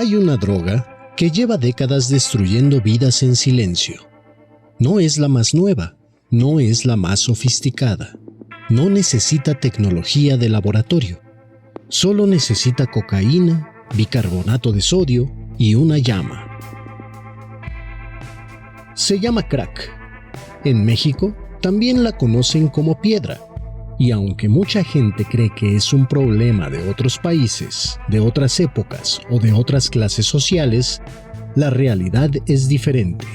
Hay una droga que lleva décadas destruyendo vidas en silencio. No es la más nueva, no es la más sofisticada, no necesita tecnología de laboratorio. Solo necesita cocaína, bicarbonato de sodio y una llama. Se llama crack. En México también la conocen como piedra. Y aunque mucha gente cree que es un problema de otros países, de otras épocas o de otras clases sociales, la realidad es diferente.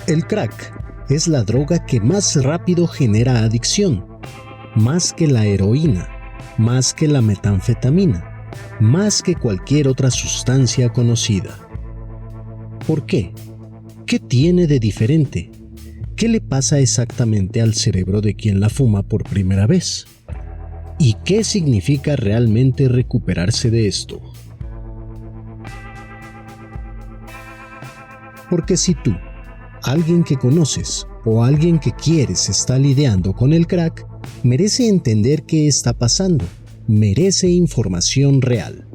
El crack es la droga que más rápido genera adicción, más que la heroína, más que la metanfetamina, más que cualquier otra sustancia conocida. ¿Por qué? ¿Qué tiene de diferente? ¿Qué le pasa exactamente al cerebro de quien la fuma por primera vez? ¿Y qué significa realmente recuperarse de esto? Porque si tú, alguien que conoces o alguien que quieres está lidiando con el crack, merece entender qué está pasando, merece información real.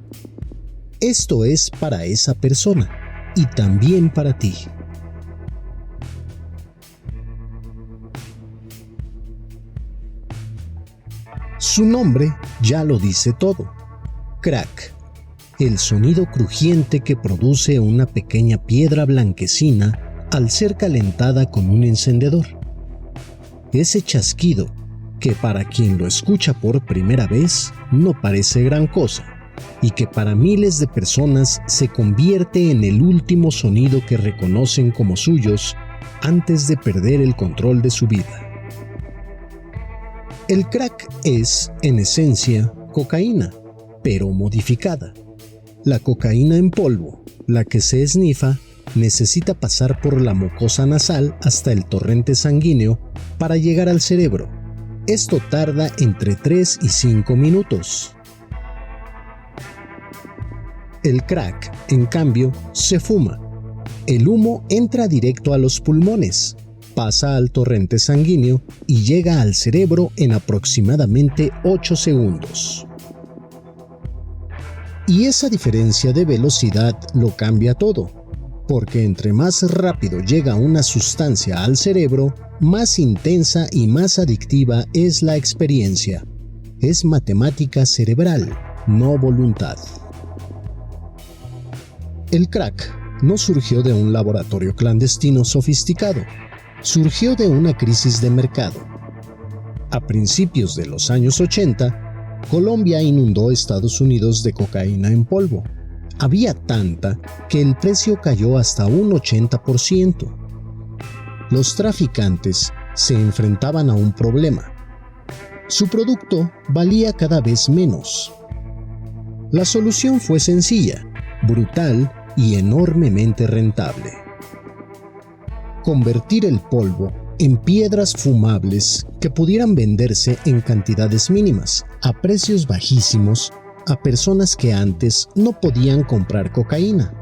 Esto es para esa persona y también para ti. Su nombre ya lo dice todo. Crack. El sonido crujiente que produce una pequeña piedra blanquecina al ser calentada con un encendedor. Ese chasquido que para quien lo escucha por primera vez no parece gran cosa y que para miles de personas se convierte en el último sonido que reconocen como suyos antes de perder el control de su vida. El crack es, en esencia, cocaína, pero modificada. La cocaína en polvo, la que se esnifa, necesita pasar por la mucosa nasal hasta el torrente sanguíneo para llegar al cerebro. Esto tarda entre 3 y 5 minutos. El crack, en cambio, se fuma. El humo entra directo a los pulmones, pasa al torrente sanguíneo y llega al cerebro en aproximadamente 8 segundos. Y esa diferencia de velocidad lo cambia todo, porque entre más rápido llega una sustancia al cerebro, más intensa y más adictiva es la experiencia. Es matemática cerebral, no voluntad. El crack no surgió de un laboratorio clandestino sofisticado. Surgió de una crisis de mercado. A principios de los años 80, Colombia inundó Estados Unidos de cocaína en polvo. Había tanta que el precio cayó hasta un 80%. Los traficantes se enfrentaban a un problema. Su producto valía cada vez menos. La solución fue sencilla, brutal y enormemente rentable. Convertir el polvo en piedras fumables que pudieran venderse en cantidades mínimas, a precios bajísimos, a personas que antes no podían comprar cocaína.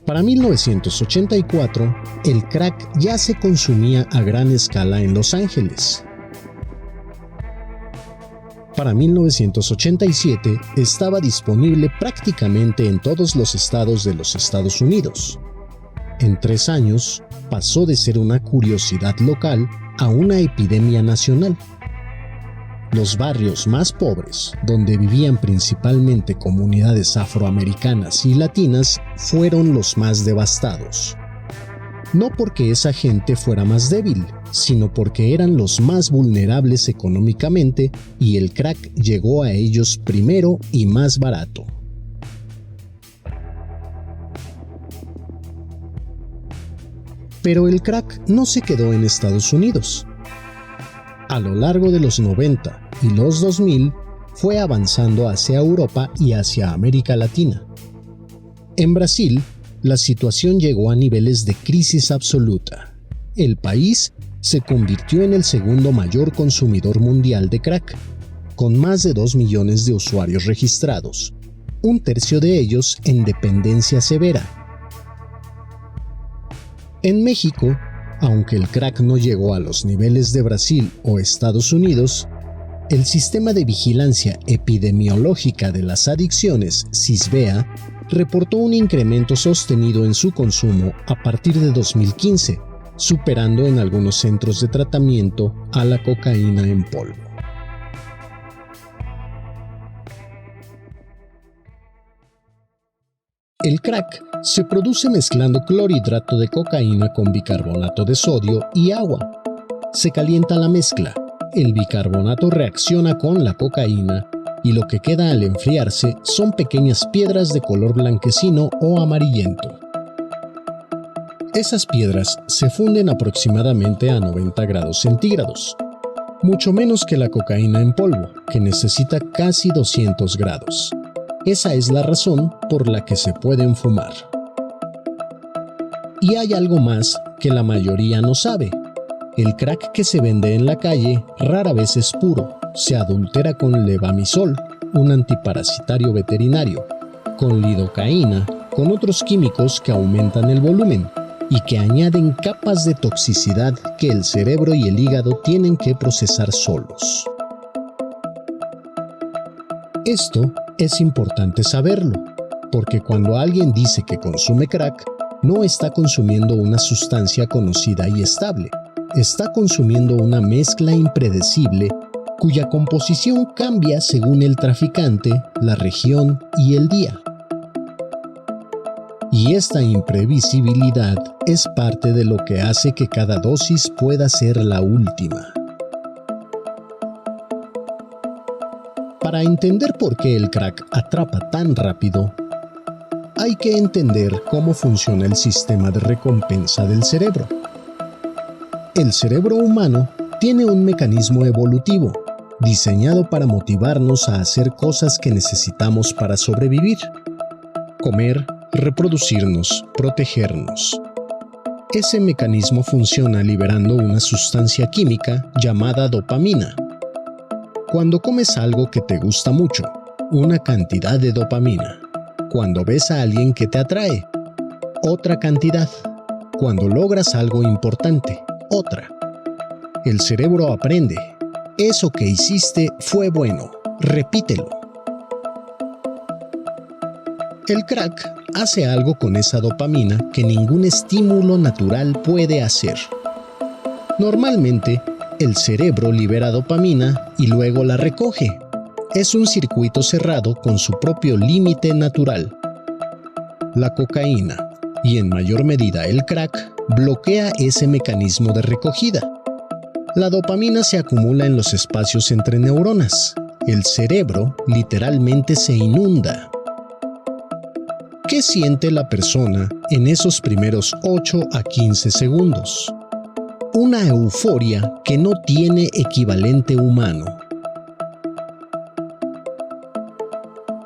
Para 1984, el crack ya se consumía a gran escala en Los Ángeles. Para 1987 estaba disponible prácticamente en todos los estados de los Estados Unidos. En 3 años, pasó de ser una curiosidad local a una epidemia nacional. Los barrios más pobres, donde vivían principalmente comunidades afroamericanas y latinas, fueron los más devastados. No porque esa gente fuera más débil, sino porque eran los más vulnerables económicamente y el crack llegó a ellos primero y más barato. Pero el crack no se quedó en Estados Unidos. A lo largo de los 90 y los 2000 fue avanzando hacia Europa y hacia América Latina. En Brasil, la situación llegó a niveles de crisis absoluta. El país se convirtió en el segundo mayor consumidor mundial de crack, con más de 2 millones de usuarios registrados, un tercio de ellos en dependencia severa. En México, aunque el crack no llegó a los niveles de Brasil o Estados Unidos, El Sistema de Vigilancia Epidemiológica de las Adicciones, SISVEA, reportó un incremento sostenido en su consumo a partir de 2015, superando en algunos centros de tratamiento a la cocaína en polvo. El crack se produce mezclando clorhidrato de cocaína con bicarbonato de sodio y agua. Se calienta la mezcla, el bicarbonato reacciona con la cocaína y lo que queda al enfriarse son pequeñas piedras de color blanquecino o amarillento. Esas piedras se funden aproximadamente a 90 grados centígrados, mucho menos que la cocaína en polvo, que necesita casi 200 grados. Esa es la razón por la que se pueden fumar. Y hay algo más que la mayoría no sabe. El crack que se vende en la calle rara vez es puro. Se adultera con levamisol, un antiparasitario veterinario, con lidocaína, con otros químicos que aumentan el volumen y que añaden capas de toxicidad que el cerebro y el hígado tienen que procesar solos. Esto es importante saberlo, porque cuando alguien dice que consume crack, no está consumiendo una sustancia conocida y estable. Está consumiendo una mezcla impredecible cuya composición cambia según el traficante, la región y el día. Y esta imprevisibilidad es parte de lo que hace que cada dosis pueda ser la última. Para entender por qué el crack atrapa tan rápido, hay que entender cómo funciona el sistema de recompensa del cerebro. El cerebro humano tiene un mecanismo evolutivo, diseñado para motivarnos a hacer cosas que necesitamos para sobrevivir: comer, reproducirnos, protegernos. Ese mecanismo funciona liberando una sustancia química llamada dopamina. Cuando comes algo que te gusta mucho, una cantidad de dopamina. Cuando ves a alguien que te atrae, otra cantidad. Cuando logras algo importante, otra. El cerebro aprende. Eso que hiciste fue bueno. Repítelo. El crack hace algo con esa dopamina que ningún estímulo natural puede hacer. Normalmente, el cerebro libera dopamina y luego la recoge. Es un circuito cerrado con su propio límite natural. La cocaína, y en mayor medida el crack, bloquea ese mecanismo de recogida. La dopamina se acumula en los espacios entre neuronas. El cerebro literalmente se inunda. ¿Qué siente la persona en esos primeros 8 a 15 segundos? Una euforia que no tiene equivalente humano.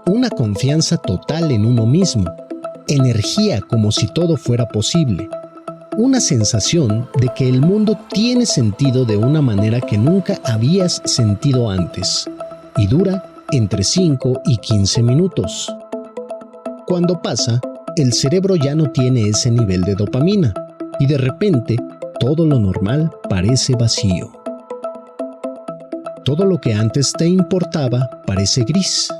Una confianza total en uno mismo. Energía como si todo fuera posible. Una sensación de que el mundo tiene sentido de una manera que nunca habías sentido antes. Y dura entre 5 y 15 minutos. Cuando pasa, el cerebro ya no tiene ese nivel de dopamina y de repente todo lo normal parece vacío. Todo lo que antes te importaba parece gris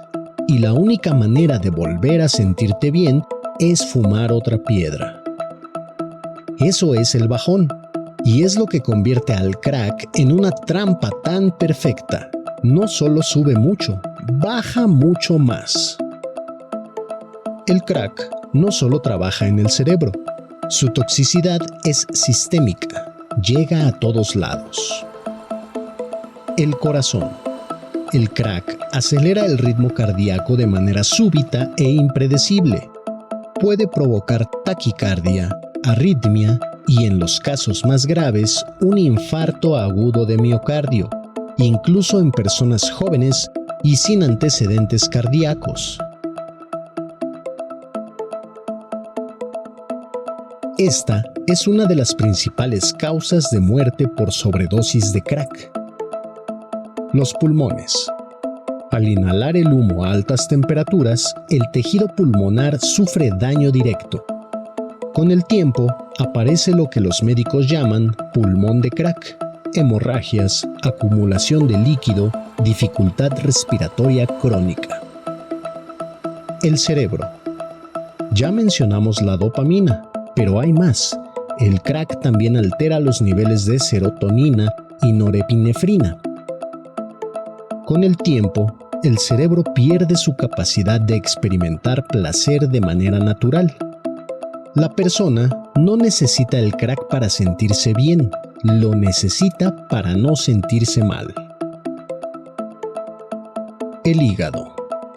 y la única manera de volver a sentirte bien es fumar otra piedra. Eso es el bajón y es lo que convierte al crack en una trampa tan perfecta. No solo sube mucho, baja mucho más. El crack no solo trabaja en el cerebro, su toxicidad es sistémica, llega a todos lados. El corazón. El crack acelera el ritmo cardíaco de manera súbita e impredecible. Puede provocar taquicardia, arritmia y, en los casos más graves, un infarto agudo de miocardio, incluso en personas jóvenes y sin antecedentes cardíacos. Esta es una de las principales causas de muerte por sobredosis de crack. Los pulmones. Al inhalar el humo a altas temperaturas, el tejido pulmonar sufre daño directo. Con el tiempo, aparece lo que los médicos llaman pulmón de crack, hemorragias, acumulación de líquido, dificultad respiratoria crónica. El cerebro. Ya mencionamos la dopamina, pero hay más. El crack también altera los niveles de serotonina y norepinefrina. Con el tiempo, el cerebro pierde su capacidad de experimentar placer de manera natural. La persona no necesita el crack para sentirse bien, lo necesita para no sentirse mal. El hígado.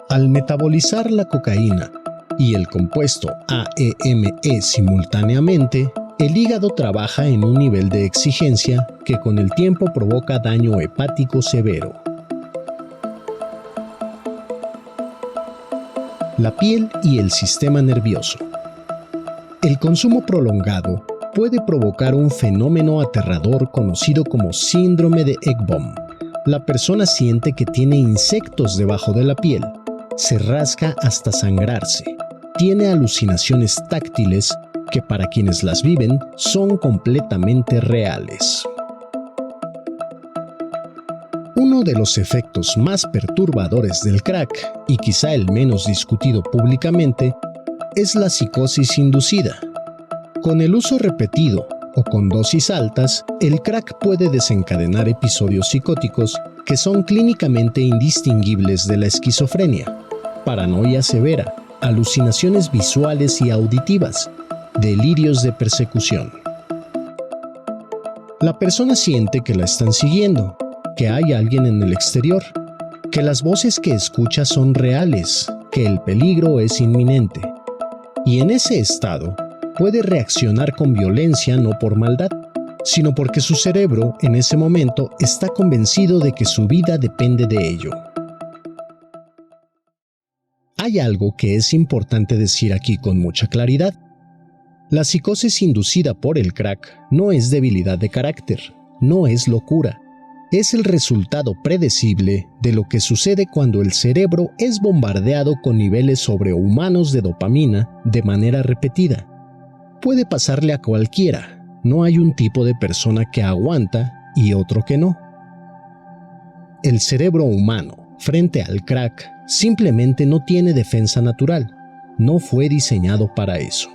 Al metabolizar la cocaína y el compuesto AEME simultáneamente, el hígado trabaja en un nivel de exigencia que con el tiempo provoca daño hepático severo. La piel y el sistema nervioso. El consumo prolongado puede provocar un fenómeno aterrador conocido como síndrome de Ekbom. La persona siente que tiene insectos debajo de la piel, se rasca hasta sangrarse, tiene alucinaciones táctiles que para quienes las viven son completamente reales. Uno de los efectos más perturbadores del crack, y quizá el menos discutido públicamente, es la psicosis inducida. Con el uso repetido o con dosis altas, el crack puede desencadenar episodios psicóticos que son clínicamente indistinguibles de la esquizofrenia, paranoia severa, alucinaciones visuales y auditivas, delirios de persecución. La persona siente que la están siguiendo, que hay alguien en el exterior, que las voces que escucha son reales, que el peligro es inminente. Y en ese estado, puede reaccionar con violencia no por maldad, sino porque su cerebro en ese momento está convencido de que su vida depende de ello. Hay algo que es importante decir aquí con mucha claridad. La psicosis inducida por el crack no es debilidad de carácter, no es locura. Es el resultado predecible de lo que sucede cuando el cerebro es bombardeado con niveles sobrehumanos de dopamina de manera repetida. Puede pasarle a cualquiera, no hay un tipo de persona que aguanta y otro que no. El cerebro humano, frente al crack, simplemente no tiene defensa natural, no fue diseñado para eso.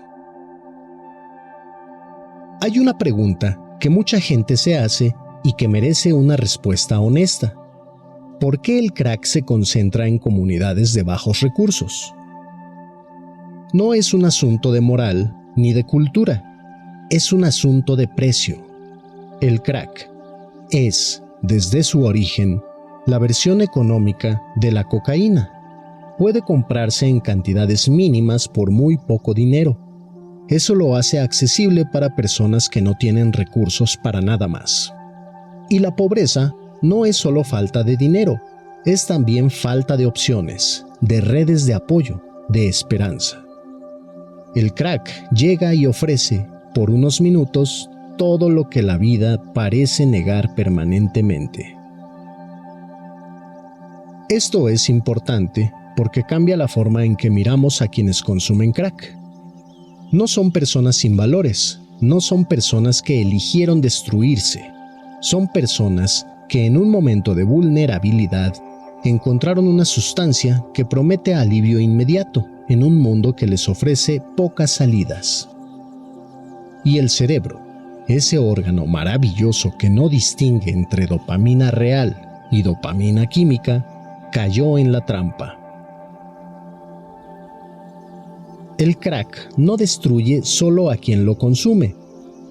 Hay una pregunta que mucha gente se hace y que merece una respuesta honesta. ¿Por qué el crack se concentra en comunidades de bajos recursos? No es un asunto de moral ni de cultura, es un asunto de precio. El crack es, desde su origen, la versión económica de la cocaína. Puede comprarse en cantidades mínimas por muy poco dinero. Eso lo hace accesible para personas que no tienen recursos para nada más. Y la pobreza no es solo falta de dinero, es también falta de opciones, de redes de apoyo, de esperanza. El crack llega y ofrece, por unos minutos, todo lo que la vida parece negar permanentemente. Esto es importante porque cambia la forma en que miramos a quienes consumen crack. No son personas sin valores, no son personas que eligieron destruirse. Son personas que en un momento de vulnerabilidad encontraron una sustancia que promete alivio inmediato en un mundo que les ofrece pocas salidas. Y el cerebro, ese órgano maravilloso que no distingue entre dopamina real y dopamina química, cayó en la trampa. El crack no destruye solo a quien lo consume,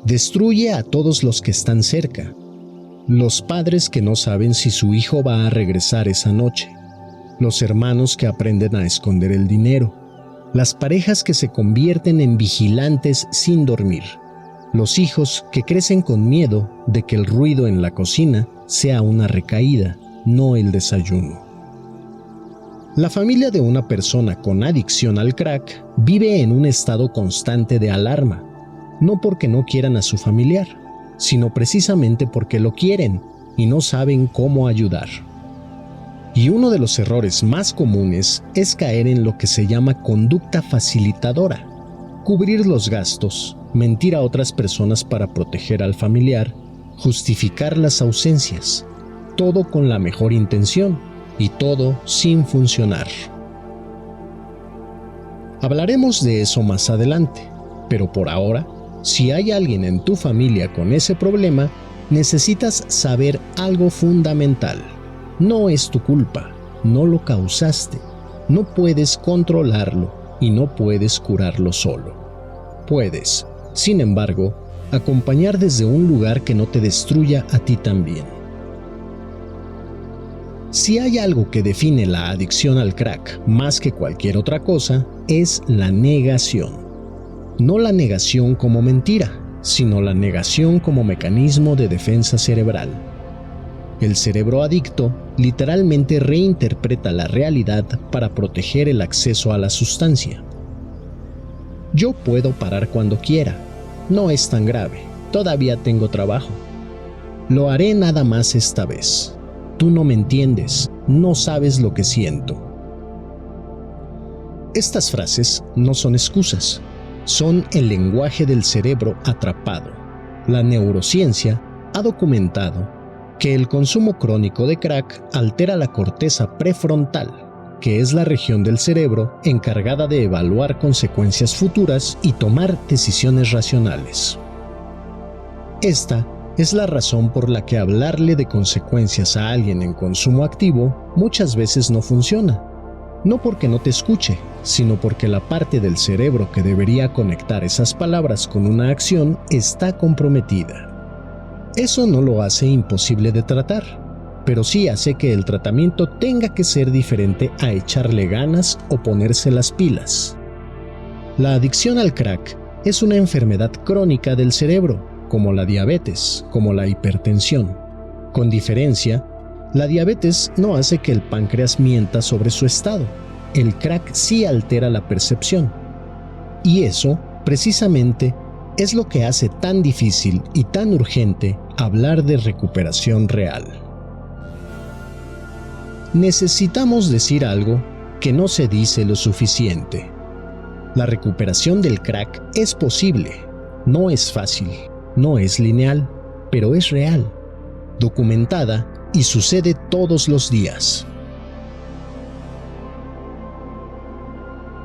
destruye a todos los que están cerca. Los padres que no saben si su hijo va a regresar esa noche, los hermanos que aprenden a esconder el dinero, las parejas que se convierten en vigilantes sin dormir, los hijos que crecen con miedo de que el ruido en la cocina sea una recaída, no el desayuno. La familia de una persona con adicción al crack vive en un estado constante de alarma, no porque no quieran a su familiar, sino precisamente porque lo quieren y no saben cómo ayudar. Y uno de los errores más comunes es caer en lo que se llama conducta facilitadora, cubrir los gastos, mentir a otras personas para proteger al familiar justificar las ausencias, todo con la mejor intención y todo sin funcionar. Hablaremos de eso más adelante, pero por ahora, si hay alguien en tu familia con ese problema, necesitas saber algo fundamental. No es tu culpa, no lo causaste, no puedes controlarlo y no puedes curarlo solo. Puedes, sin embargo, acompañar desde un lugar que no te destruya a ti también. Si hay algo que define la adicción al crack más que cualquier otra cosa, es la negación. No la negación como mentira, sino la negación como mecanismo de defensa cerebral. El cerebro adicto literalmente reinterpreta la realidad para proteger el acceso a la sustancia. Yo puedo parar cuando quiera. No es tan grave. Todavía tengo trabajo. Lo haré nada más esta vez. Tú no me entiendes. No sabes lo que siento. Estas frases no son excusas. Son el lenguaje del cerebro atrapado. La neurociencia ha documentado que el consumo crónico de crack altera la corteza prefrontal, que es la región del cerebro encargada de evaluar consecuencias futuras y tomar decisiones racionales. Esta es la razón por la que hablarle de consecuencias a alguien en consumo activo muchas veces no funciona. No porque no te escuche, sino porque la parte del cerebro que debería conectar esas palabras con una acción está comprometida. Eso no lo hace imposible de tratar, pero sí hace que el tratamiento tenga que ser diferente a echarle ganas o ponerse las pilas. La adicción al crack es una enfermedad crónica del cerebro, como la diabetes, como la hipertensión. Con diferencia, la diabetes no hace que el páncreas mienta sobre su estado. El crack sí altera la percepción. Y eso, precisamente, es lo que hace tan difícil y tan urgente hablar de recuperación real. Necesitamos decir algo que no se dice lo suficiente. La recuperación del crack es posible, no es fácil, no es lineal, pero es real, documentada y sucede todos los días.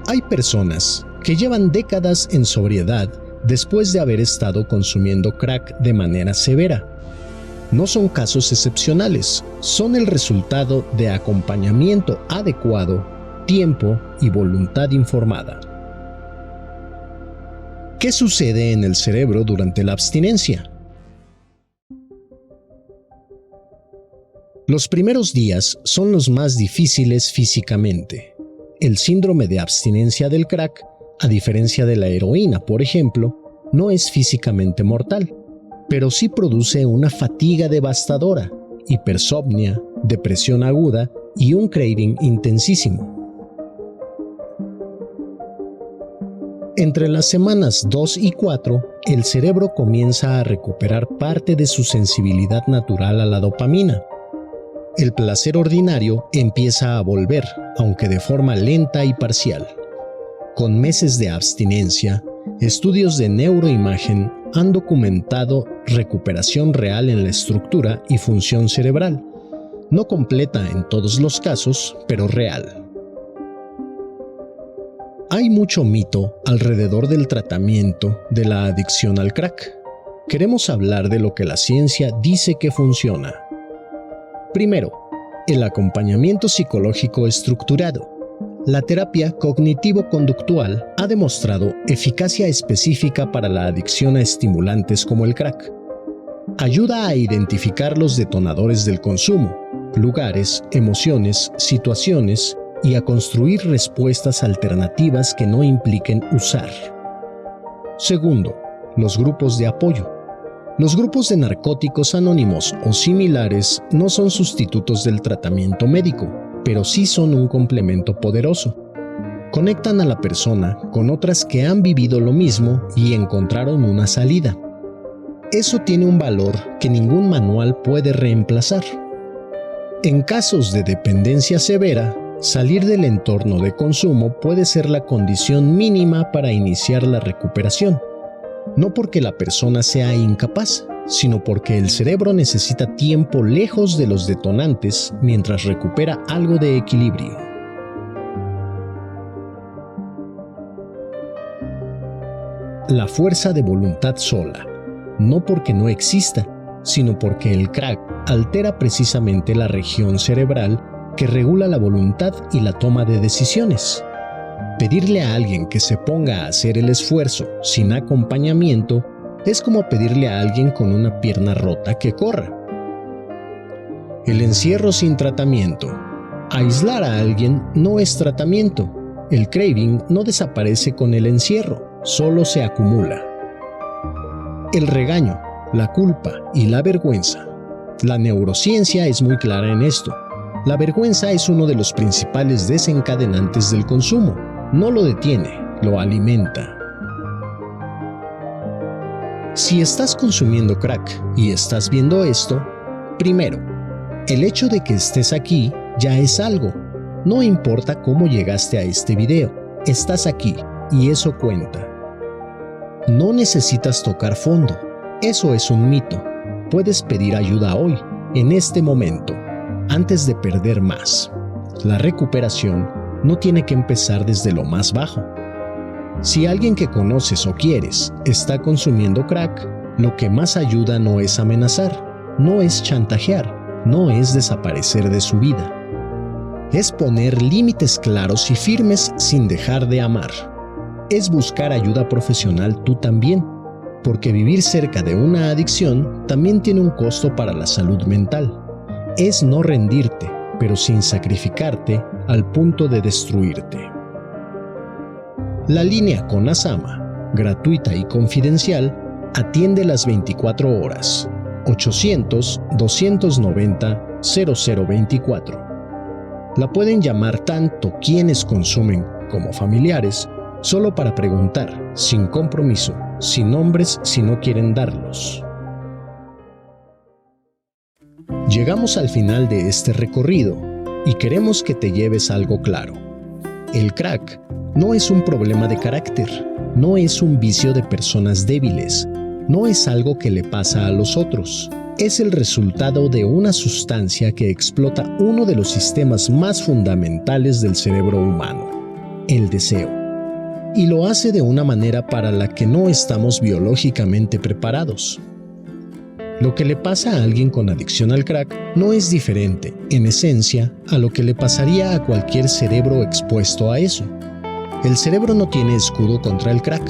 Hay personas que llevan décadas en sobriedad después de haber estado consumiendo crack de manera severa. No son casos excepcionales, son el resultado de acompañamiento adecuado, tiempo y voluntad informada. ¿Qué sucede en el cerebro durante la abstinencia? Los primeros días son los más difíciles físicamente. El síndrome de abstinencia del crack, a diferencia de la heroína, por ejemplo, no es físicamente mortal, pero sí produce una fatiga devastadora, hipersomnia, depresión aguda y un craving intensísimo. Entre las semanas 2 y 4, el cerebro comienza a recuperar parte de su sensibilidad natural a la dopamina. El placer ordinario empieza a volver, aunque de forma lenta y parcial. Con meses de abstinencia, estudios de neuroimagen han documentado recuperación real en la estructura y función cerebral, no completa en todos los casos, pero real. Hay mucho mito alrededor del tratamiento de la adicción al crack. Queremos hablar de lo que la ciencia dice que funciona. Primero, el acompañamiento psicológico estructurado. La terapia cognitivo-conductual ha demostrado eficacia específica para la adicción a estimulantes como el crack. Ayuda a identificar los detonadores del consumo, lugares, emociones, situaciones y a construir respuestas alternativas que no impliquen usar. Segundo, los grupos de apoyo. Los grupos de narcóticos anónimos o similares no son sustitutos del tratamiento médico, pero sí son un complemento poderoso. Conectan a la persona con otras que han vivido lo mismo y encontraron una salida. Eso tiene un valor que ningún manual puede reemplazar. En casos de dependencia severa, salir del entorno de consumo puede ser la condición mínima para iniciar la recuperación. No porque la persona sea incapaz, sino porque el cerebro necesita tiempo lejos de los detonantes mientras recupera algo de equilibrio. La fuerza de voluntad sola, no porque no exista, sino porque el crack altera precisamente la región cerebral que regula la voluntad y la toma de decisiones. Pedirle a alguien que se ponga a hacer el esfuerzo sin acompañamiento es como pedirle a alguien con una pierna rota que corra. El encierro sin tratamiento. Aislar a alguien no es tratamiento. El craving no desaparece con el encierro, solo se acumula. El regaño, la culpa y la vergüenza. La neurociencia es muy clara en esto. La vergüenza es uno de los principales desencadenantes del consumo. No lo detiene, lo alimenta. Si estás consumiendo crack y estás viendo esto, primero, el hecho de que estés aquí ya es algo. No importa cómo llegaste a este video, estás aquí y eso cuenta. No necesitas tocar fondo, eso es un mito. Puedes pedir ayuda hoy, en este momento, antes de perder más. La recuperación no tiene que empezar desde lo más bajo. Si alguien que conoces o quieres está consumiendo crack, lo que más ayuda no es amenazar, no es chantajear, no es desaparecer de su vida. Es poner límites claros y firmes sin dejar de amar. Es buscar ayuda profesional tú también, porque vivir cerca de una adicción también tiene un costo para la salud mental. Es no rendirte, pero sin sacrificarte al punto de destruirte. La línea con Asama, gratuita y confidencial, atiende las 24 horas. 800-290-0024. La pueden llamar tanto quienes consumen como familiares, solo para preguntar, sin compromiso, sin nombres si no quieren darlos. Llegamos al final de este recorrido y queremos que te lleves algo claro. El crack no es un problema de carácter, no es un vicio de personas débiles, no es algo que le pasa a los otros. Es el resultado de una sustancia que explota uno de los sistemas más fundamentales del cerebro humano, el deseo. Y lo hace de una manera para la que no estamos biológicamente preparados. Lo que le pasa a alguien con adicción al crack no es diferente, en esencia, a lo que le pasaría a cualquier cerebro expuesto a eso. El cerebro no tiene escudo contra el crack.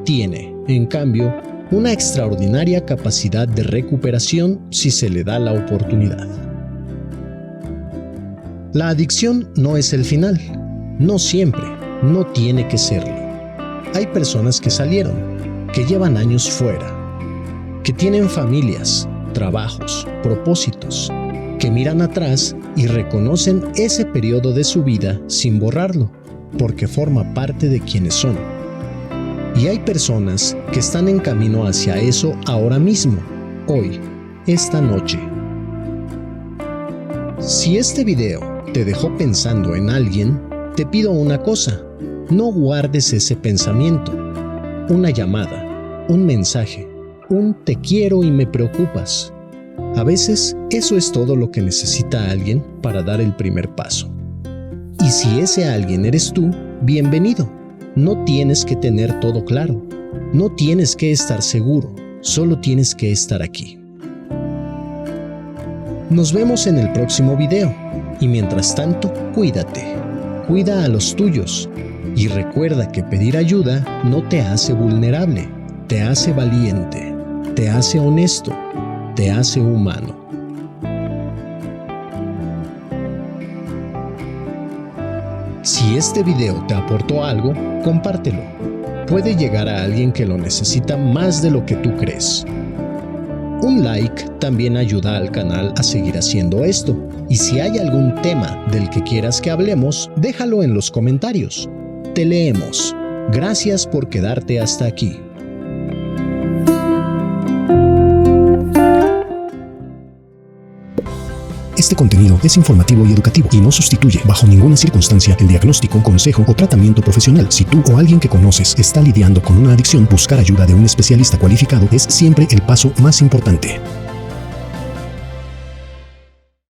Tiene, en cambio, una extraordinaria capacidad de recuperación si se le da la oportunidad. La adicción no es el final. No siempre, no tiene que serlo. Hay personas que salieron, que llevan años fuera, que tienen familias, trabajos, propósitos, que miran atrás y reconocen ese periodo de su vida sin borrarlo, porque forma parte de quienes son. Y hay personas que están en camino hacia eso ahora mismo, hoy, esta noche. Si este video te dejó pensando en alguien, te pido una cosa: no guardes ese pensamiento. Una llamada, un mensaje, un te quiero y me preocupas. A veces eso es todo lo que necesita alguien para dar el primer paso. Y si ese alguien eres tú, bienvenido. No tienes que tener todo claro. No tienes que estar seguro. Solo tienes que estar aquí. Nos vemos en el próximo video. Y mientras tanto, cuídate. Cuida a los tuyos. Y recuerda que pedir ayuda no te hace vulnerable. Te hace valiente. Te hace honesto. Te hace humano. Si este video te aportó algo, compártelo. Puede llegar a alguien que lo necesita más de lo que tú crees. Un like también ayuda al canal a seguir haciendo esto. Y si hay algún tema del que quieras que hablemos, déjalo en los comentarios. Te leemos. Gracias por quedarte hasta aquí. Este contenido es informativo y educativo y no sustituye bajo ninguna circunstancia el diagnóstico, consejo o tratamiento profesional. Si tú o alguien que conoces está lidiando con una adicción, buscar ayuda de un especialista cualificado es siempre el paso más importante.